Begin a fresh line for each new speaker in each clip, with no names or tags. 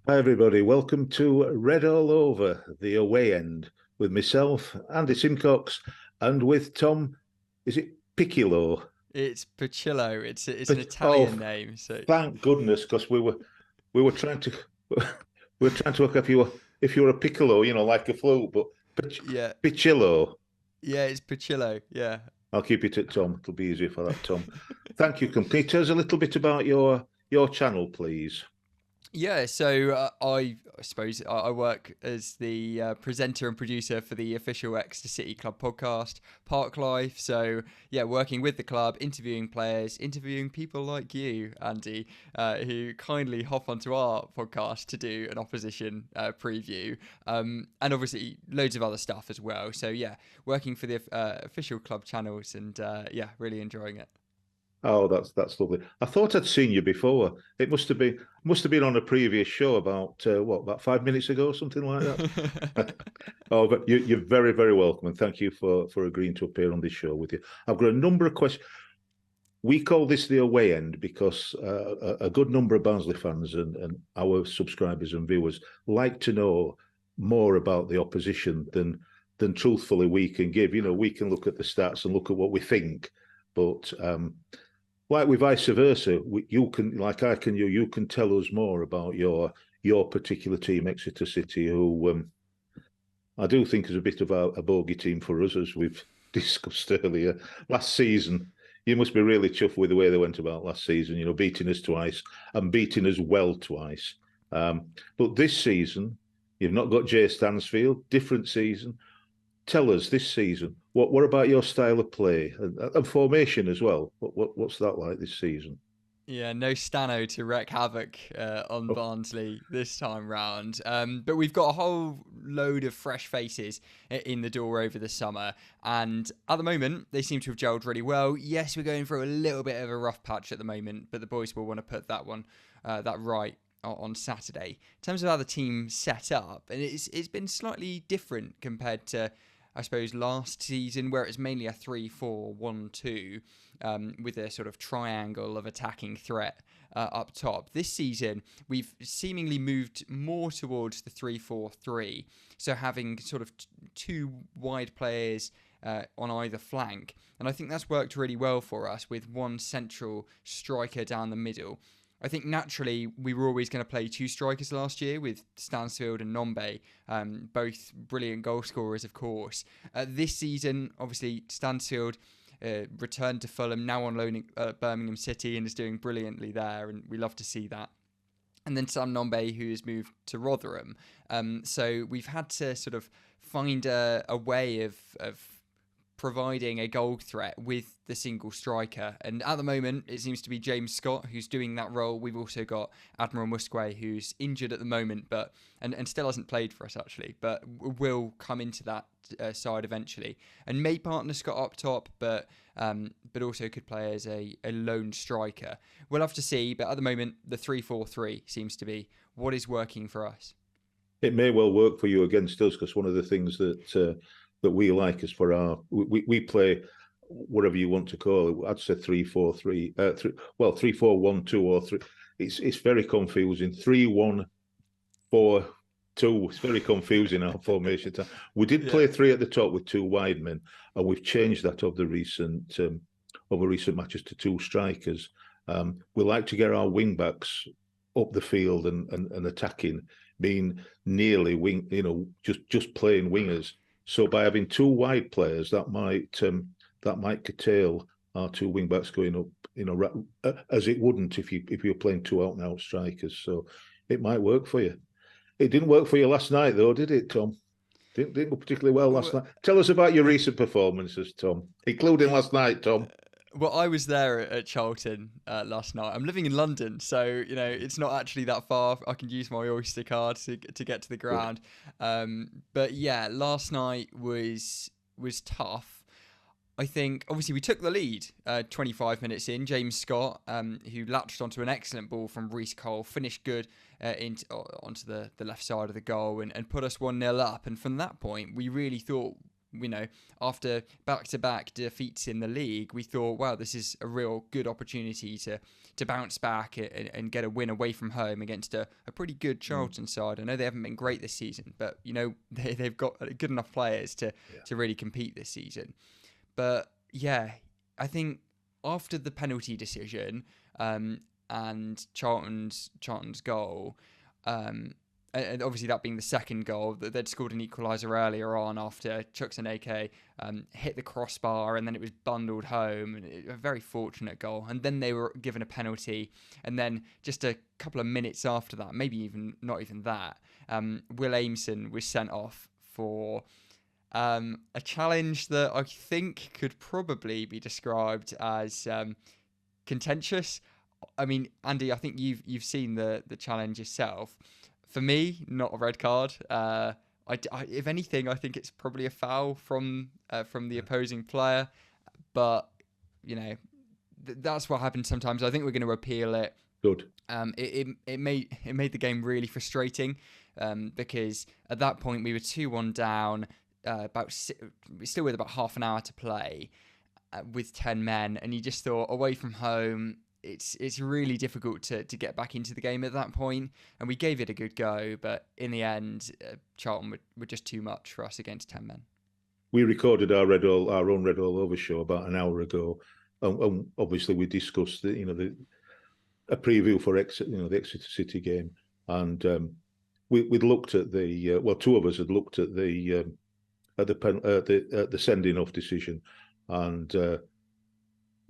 Hi, everybody. Welcome to Red All Over, the away end, with myself, Andy Simcox, and with Tom, is it Piccolo?
It's Pacillo. It's an
But, oh,
Italian name. So
thank goodness, because we were trying to we were trying to look if you were a piccolo, like a flute, but
yeah,
Piccolo.
yeah, it's Pacillo. Yeah.
I'll keep it at Tom. It'll be easier for that, Tom. Thank you. Can you tell us a little bit about your channel, please?
Yeah, so I suppose I work as the presenter and producer for the official Exeter City Club podcast, Park Life. So yeah, working with the club, interviewing players, interviewing people like you, Andy, who kindly hop onto our podcast to do an opposition preview, and obviously loads of other stuff as well. So yeah, working for the official club channels, and yeah, really enjoying it.
Oh, that's lovely. I thought I'd seen you before. It must have been on a previous show about about 5 minutes ago, or something like that. Oh, but you're very, very welcome, and thank you for agreeing to appear on this show with you. I've got a number of questions. We call this the away end because a good number of Barnsley fans and our subscribers and viewers like to know more about the opposition than truthfully we can give. We can look at the stats and look at what we think, but like with vice versa, you can, like I can, you can tell us more about your particular team, Exeter City, who I do think is a bit of a bogey team for us, as we've discussed earlier. Last season, you must be really chuffed with the way they went about last season. Beating us twice and beating us well twice. But this season, you've not got Jay Stansfield. Different season. Tell us this season. What about your style of play and formation as well? What's that like this season?
Yeah, no Stano to wreak havoc on
Oh,
Barnsley this time round. But we've got a whole load of fresh faces in the door over the summer. And at the moment, they seem to have gelled really well. Yes, we're going through a little bit of a rough patch at the moment, but the boys will want to put that right on Saturday. In terms of how the team set up, and it's been slightly different compared to, I suppose, last season, where it was mainly a 3-4-1-2 with a sort of triangle of attacking threat up top. This season, we've seemingly moved more towards the 3-4-3, so having sort of two wide players on either flank. And I think that's worked really well for us with one central striker down the middle. I think naturally we were always going to play two strikers last year with Stansfield and Nombe, both brilliant goal scorers, of course. This season, obviously, Stansfield returned to Fulham, now on loan at Birmingham City, and is doing brilliantly there, and we love to see that. And then Sam Nombe, who has moved to Rotherham. So we've had to sort of find a way of providing a goal threat with the single striker. And at the moment, it seems to be James Scott who's doing that role. We've also got Admiral Musquet, who's injured at the moment, and still hasn't played for us actually, but will come into that side eventually. And may partner Scott up top, but also could play as a lone striker. We'll have to see, but at the moment, the 3-4-3 seems to be what is working for us.
it may well work for you against us because one of the things that we like is for we play whatever you want to call it. I'd say 3-4-3, 3-4-1-2 or three. It's very confusing. 3-1-4-2. It's very confusing our formation. We did
Yeah.
play three at the top with two wide men, and we've changed that over recent matches to two strikers. We like to get our wing backs up the field and attacking, being nearly wing, just playing wingers. So by having two wide players, that might curtail our two wing backs going up, as it wouldn't if you're playing two out and out strikers. So it might work for you. It didn't work for you last night, though, did it, Tom? Didn't go particularly well last
Well,
night. Tell us about your recent performances, Tom, including last night, Tom.
Well, I was there at Charlton last night. I'm living in London, so it's not actually that far. I can use my Oyster card to get to the
Good.
ground. But yeah, last night was tough. I think obviously we took the lead 25 minutes in. James Scott, who latched onto an excellent ball from Reece Cole, finished good onto the left side of the goal and put us 1-0 up. And from that point, we really thought after back-to-back defeats in the league, we thought, wow, this is a real good opportunity to bounce back and get a win away from home against a pretty good Charlton side. I know they haven't been great this season, but they've got good enough players to really compete this season. But yeah, I think after the penalty decision and Charlton's goal, and obviously that being the second goal, they'd scored an equaliser earlier on after Chukwuemeka hit the crossbar, and then it was bundled home. And a very fortunate goal. And then they were given a penalty, and then just a couple of minutes after that, maybe even not even that, Will Aimson was sent off for a challenge that I think could probably be described as contentious. I mean, Andy, I think you've seen the challenge yourself. For me, not a red card. If anything, I think it's probably a foul from the opposing player. But that's what happens sometimes. I think we're going to appeal it.
Good.
It made the game really frustrating because at that point we were 2-1 down. Still with about half an hour to play with 10 men, and you just thought, away from home, it's really difficult to get back into the game at that point. And we gave it a good go, but in the end, Charlton were just too much for us against 10 men.
We recorded our own Red All Over show about an hour ago, and obviously we discussed a preview for the Exeter City game, and we'd looked at two of us had looked at the sending off decision, and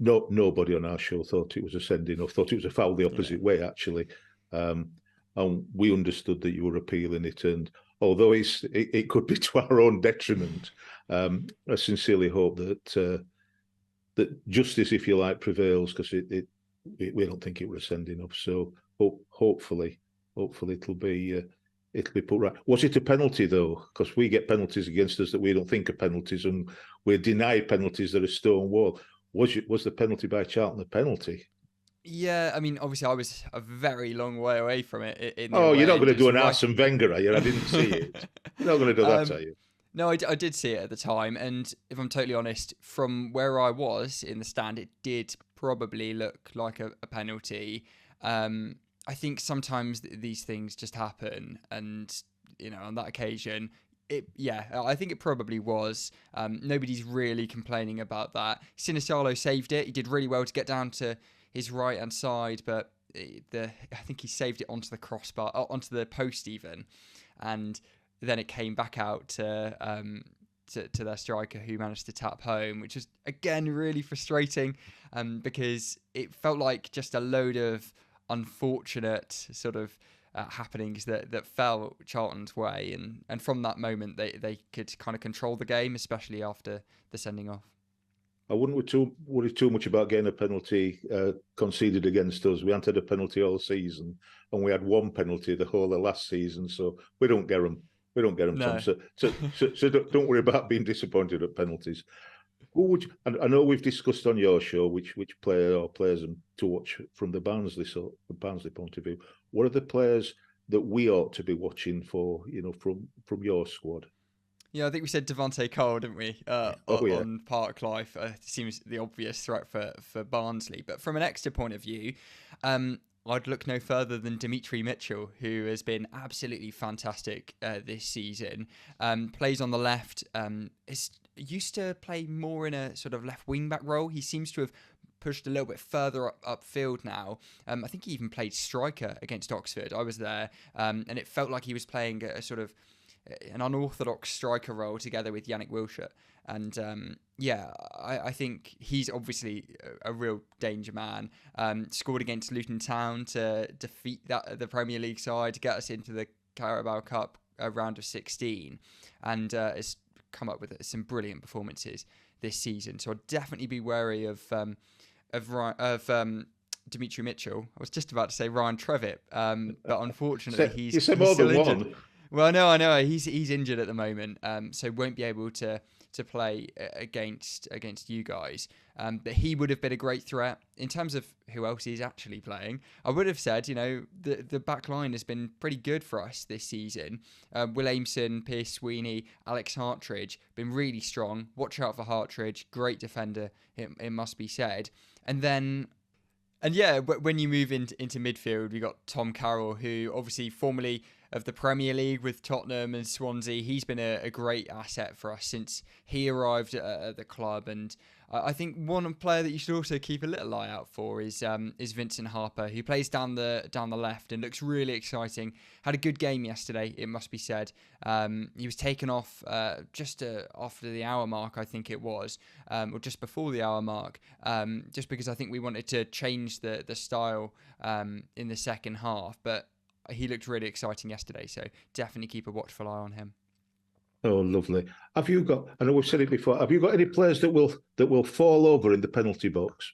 nobody on our show thought it was a sending off, thought it was a foul the opposite way, actually. And we understood that you were appealing it, and although it could be to our own detriment, I sincerely hope that justice, if you like, prevails, because we don't think it was a sending off. So hopefully it'll be put right. Was it a penalty though? Because we get penalties against us that we don't think are penalties, and we're denied penalties that are stone wall. Was the penalty by Charlton a penalty?
Yeah, I mean, obviously I was a very long way away from it.
You're not going to do an Arsene Wenger, are you? I didn't see it. You're not going to do that, are you?
No, I did see it at the time, and if I'm totally honest, from where I was in the stand, it did probably look like a penalty. I think sometimes these things just happen, and on that occasion, I think it probably was. Nobody's really complaining about that. Sinisalo saved it. He did really well to get down to his right-hand side, but I think he saved it onto the crossbar, onto the post even, and then it came back out to their striker, who managed to tap home, which was again really frustrating, because it felt like just a load of unfortunate sort of happenings that fell Charlton's way, and from that moment they could kind of control the game, especially after the sending off.
I wouldn't worry too much about getting a penalty conceded against us. We hadn't had a penalty all season, and we had one penalty the whole of last season, so we don't get them. We don't get them, no. Tom. So don't worry about being disappointed at penalties. I know we've discussed on your show which player or players to watch from the Barnsley point of view. What are the players that we ought to be watching for, from your squad?
Yeah, I think we said Devante Cole, didn't we? On Park Life. Seems the obvious threat for Barnsley. But from an Exeter point of view, I'd look no further than Dimitri Mitchell, who has been absolutely fantastic this season. Plays on the left. Used to play more in a sort of left wing-back role. He seems to have pushed a little bit further upfield now. I think he even played striker against Oxford. I was there, and it felt like he was playing a sort of an unorthodox striker role together with Yannick Wilshere. And I think he's obviously a real danger man. Scored against Luton Town to defeat the Premier League side, to get us into the Carabao Cup round of 16, and has come up with some brilliant performances this season. So I'd definitely be wary of Dimitri Mitchell. I was just about to say Ryan Trevitt, but unfortunately he's
more than
injured.
One.
Well, no, I know he's injured at the moment, so won't be able to to play against you guys. That he would have been a great threat. In terms of who else he's actually playing, I would have said, the back line has been pretty good for us this season. Will Aimson, Pierce Sweeney, Alex Hartridge, been really strong. Watch out for Hartridge, great defender, it must be said. And yeah, when you move into midfield, we got Tom Carroll, who obviously formerly of the Premier League with Tottenham and Swansea, he's been a great asset for us since he arrived at the club. And I think one player that you should also keep a little eye out for is Vincent Harper, who plays down the left and looks really exciting. Had a good game yesterday, it must be said. He was taken off just after the hour mark, I think it was, or just before the hour mark, just because I think we wanted to change the style in the second half. But he looked really exciting yesterday, so definitely keep a watchful eye on him.
Oh, lovely. Have you got, I know we've said it before, have you got any players that will fall over in the penalty box?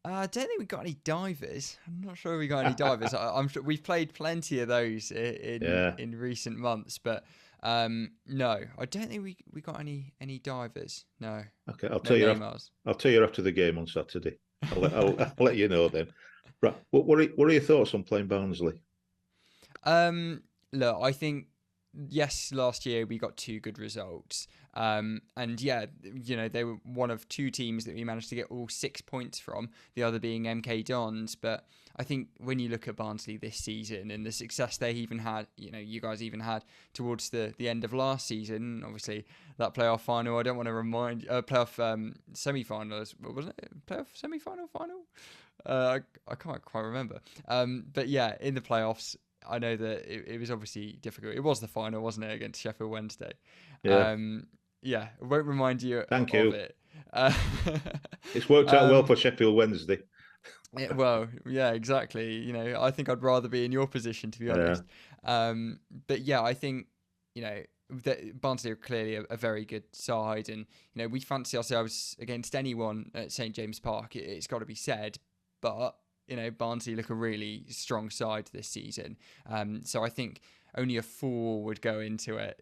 I don't think we've got any divers. I'm not sure we got any divers. I'm sure we've played plenty of those in recent months, but no, I don't think we got any divers. No.
Okay, I'll tell you after the game on Saturday. I'll let you know then. Right. What are your thoughts on playing Barnsley?
Look, I think, yes, last year we got 2 good results. And yeah, they were one of 2 teams that we managed to get all 6 points from, the other being MK Dons. But I think when you look at Barnsley this season and the success they even had, you guys even had towards the end of last season, obviously that playoff final, I don't want to remind, playoff semi-final, wasn't it? Playoff semi-final, final? I can't quite remember. But yeah, in the playoffs, I know that it was obviously difficult. It was the final, wasn't it, against Sheffield Wednesday?
Yeah.
Yeah, I won't remind you of it.
It's worked out well for Sheffield Wednesday.
Well, yeah, exactly. I think I'd rather be in your position, to be honest. But yeah, I think, that Barnsley are clearly a very good side, and we fancy ourselves against anyone at St James Park. It's got to be said, but Barnsley look a really strong side this season. So I think only a fool would go into it,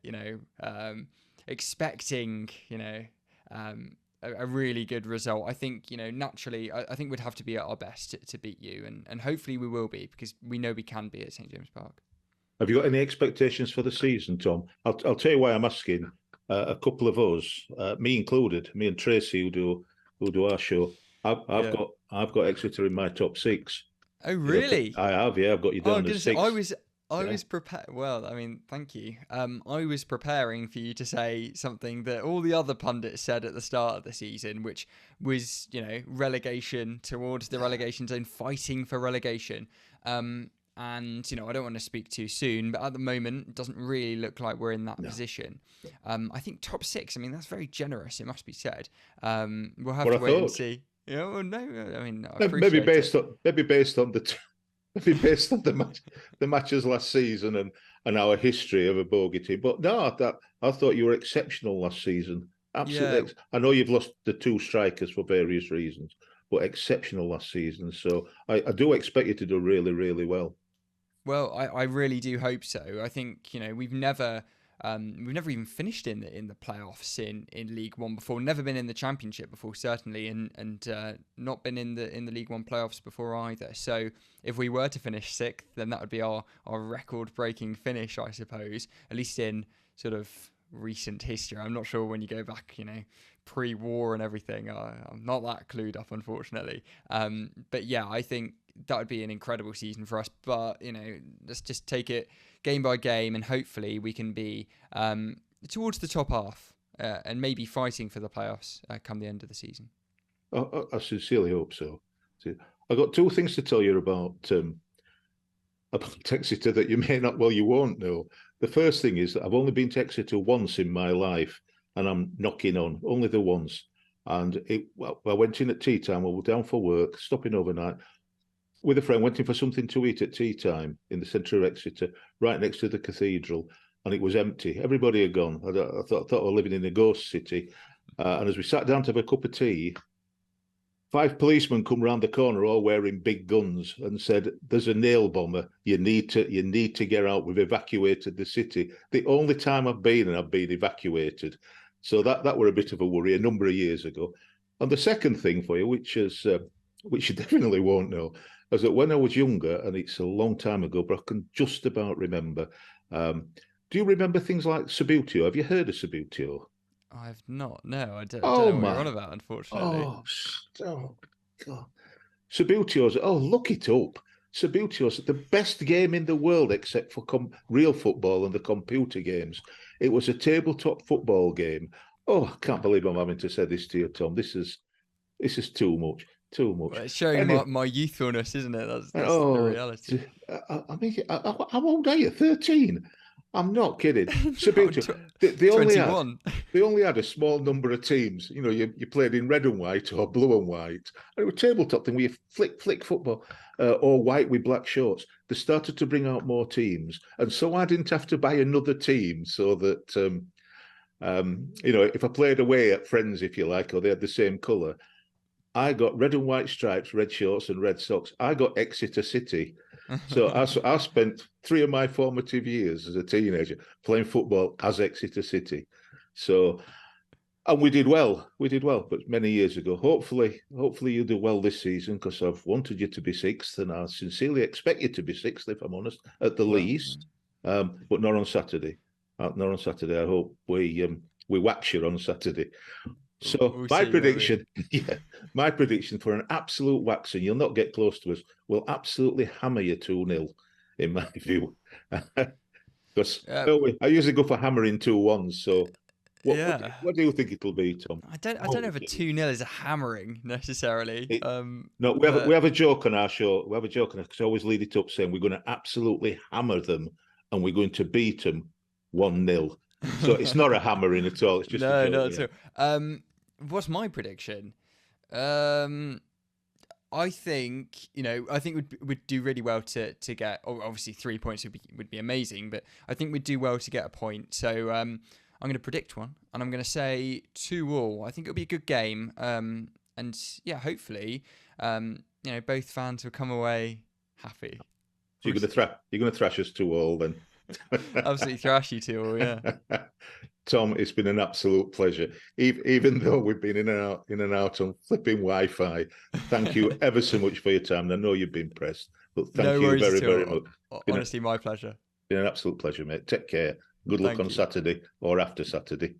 expecting, a really good result. I think, naturally, I think we'd have to be at our best to beat you, and hopefully we will be, because we know we can be at St James Park.
Have you got any expectations for the season, Tom? I'll tell you why I'm asking. A couple of us, me included, me and Tracy, who do our show, I've got Exeter in my top 6.
Oh, really?
I have, yeah. I've got you down as 6.
I was prepared. Well, I mean, thank you. I was preparing for you to say something that all the other pundits said at the start of the season, which was, relegation, towards the relegation zone, fighting for relegation. And, I don't want to speak too soon, but at the moment, it doesn't really look like we're in that position. I think top 6, I mean, that's very generous, it must be said. We'll have to wait and see. Well, no, I mean,
maybe based on the matches last season and our history of a bogey team. But no, I thought you were exceptional last season. Absolutely. Yeah. I know you've lost the 2 strikers for various reasons, but exceptional last season. So I do expect you to do really, really well.
Well, I really do hope so. I think, we've never even finished in the playoffs in League One before. Never been in the Championship before, certainly, and not been in the League One playoffs before either. So if we were to finish 6th, then that would be our record-breaking finish, I suppose. At least in sort of recent history. I'm not sure when you go back, pre-war and everything. I'm not that clued up, unfortunately. But yeah, I think that would be an incredible season for us. But, let's just take it game by game, and hopefully we can be towards the top half and maybe fighting for the playoffs come the end of the season.
I sincerely hope so. I've got 2 things to tell you about Exeter that you may not, well, you won't know. The first thing is that I've only been to Exeter once in my life, and I'm knocking on, only the once. And I went in at tea time, we were down for work, stopping overnight with a friend, went in for something to eat at tea time in the centre of Exeter, right next to the cathedral, and it was empty. Everybody had gone. I thought I was living in a ghost city. And as we sat down to have a cup of tea, 5 policemen come round the corner, all wearing big guns, and said, "There's a nail bomber. You need to get out. We've evacuated the city." The only time I've been evacuated. So that were a bit of a worry a number of years ago. And the second thing for you, which you definitely won't know, is that when I was younger, and it's a long time ago, but I can just about remember. Do you remember things like Subutio? Have you heard of Subutio?
I've not. No, I don't
Oh
know what you're on
my!
about, unfortunately.
Oh, oh God! Subutio's. Oh, look it up. Subutio's the best game in the world, except for real football and the computer games. It was a tabletop football game. Oh, I can't believe I'm having to say this to you, Tom. This is too much. Too much.
Well, it's showing
Anyway,
my youthfulness, isn't it? That's the
oh,
reality.
I mean, how old are you? 13? I'm not kidding. Subutio. They only had
21.
they only had a small number of teams. You know, you played in red and white or blue and white. And it was a tabletop thing where you flick football, or white with black shorts. They started to bring out more teams, and so I didn't have to buy another team, so that if I played away at friends, if you like, or they had the same colour, I got red and white stripes, red shorts, and red socks. I got Exeter City. So I spent 3 of my formative years as a teenager playing football as Exeter City. So, and we did well. We did well, but many years ago. Hopefully you'll do well this season, because I've wanted you to be sixth, and I sincerely expect you to be sixth, if I'm honest, at the least. But not on Saturday. Not on Saturday. I hope we wax you on Saturday. So
we'll
my
see,
prediction, my prediction for an absolute waxing, you'll not get close to us. We'll absolutely hammer you 2-0, in my view. Because I usually go for hammering 2-1. So what do you think it'll be, Tom?
I don't know if a 2-0 is a hammering necessarily.
No, we have a joke on our show. We have a joke on it, because I always lead it up saying we're going to absolutely hammer them, and we're going to beat them 1-0. So it's not a hammering at all. It's just a joke.
No, not at all. What's my prediction? I think we'd do really well to get. Obviously, 3 points would be amazing, but I think we'd do well to get a point. So I'm going to predict one, and I'm going to say 2-2. I think it'll be a good game. And yeah, hopefully, both fans will come away happy.
So you're going to thrash us 2-2 then.
Absolutely thrash you 2-2, yeah.
Tom, it's been an absolute pleasure. Even though we've been in and out on flipping Wi-Fi, thank you ever so much for your time. And I know you've been pressed, but thank you very, very much.
Honestly, my pleasure.
Been an absolute pleasure, mate. Take care. Good luck on Saturday or after Saturday.